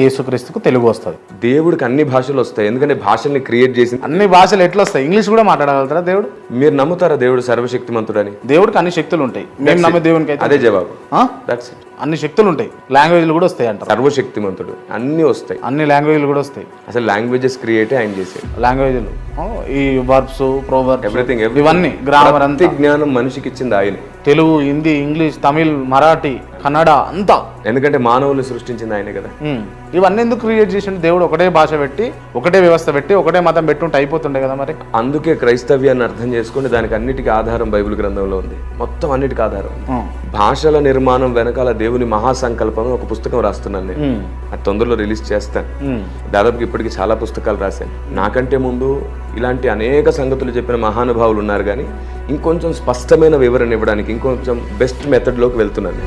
యేసుక్రీస్తుకు తెలుగు వస్తుంది. దేవుడికి అన్ని భాషలు వస్తాయి, ఎందుకంటే భాషల్ని క్రియేట్ చేసింది. అన్ని భాషలు ఎట్లా వస్తాయి? ఇంగ్లీష్ కూడా మాట్లాడగలుగుతారా దేవుడు? మీరు నమ్ముతారా దేవుడు సర్వశక్తిమంతుడని? దేవుడికి అన్ని శక్తులు ఉంటాయి. మేము నమ్మే దేవునికి అయితే అదే జవాబు. That's it. అన్ని శక్తులు ఉంటాయి. లాంగ్వేజ్లు కూడా వస్తాయి అంటారు. సర్వశక్తిమంతుడు, అన్ని వస్తాయి. అన్ని లాంగ్వేజ్లు కూడా వస్తాయి. అసలు లాంగ్వేజెస్ క్రియేట్ ఆయన చేసాడు. లాంగ్వేజ్లు ఈ వర్బ్స్, ప్రోవర్బ్స్, ఎవ్రీథింగ్, ఇవన్నీ గ్రామర్ అంతా. జ్ఞానం మనిషికి ఇచ్చింది ఆయన. తెలుగు, హిందీ, ఇంగ్లీష్, తమిళ్, మరాఠీ, కన్నడ అంతా. ఎందుకంటే మానవులు సృష్టించింది ఆయనే కదా. ఇవన్నీ ఎందుకు క్రియేట్ చేసిండు దేవుడు? ఒకటే భాష పెట్టి, ఒకటే వ్యవస్థ పెట్టి, ఒకటే మతం పెట్టుంటే అయిపోతుండే కదా మరి. అందుకే క్రైస్తవ్యాన్ని అర్థం చేసుకుని దానికి అన్నిటికీ ఆధారం బైబిల్ గ్రంథంలో ఉంది. మొత్తం అన్నిటికీ ఆధారం. భాషల నిర్మాణం వెనకాల దేవుని మహాసంకల్పం ఒక పుస్తకం రాస్తున్నాను నేను. అది తొందరలో రిలీజ్ చేస్తాను. దాదాపుకి ఇప్పటికి చాలా పుస్తకాలు రాశాను. నాకంటే ముందు ఇలాంటి అనేక సంగతులు చెప్పిన మహానుభావులు ఉన్నారు, కానీ ఇంకొంచెం స్పష్టమైన వివరణ ఇవ్వడానికి ఇంకొంచెం బెస్ట్ మెథడ్లోకి వెళ్తున్నాను.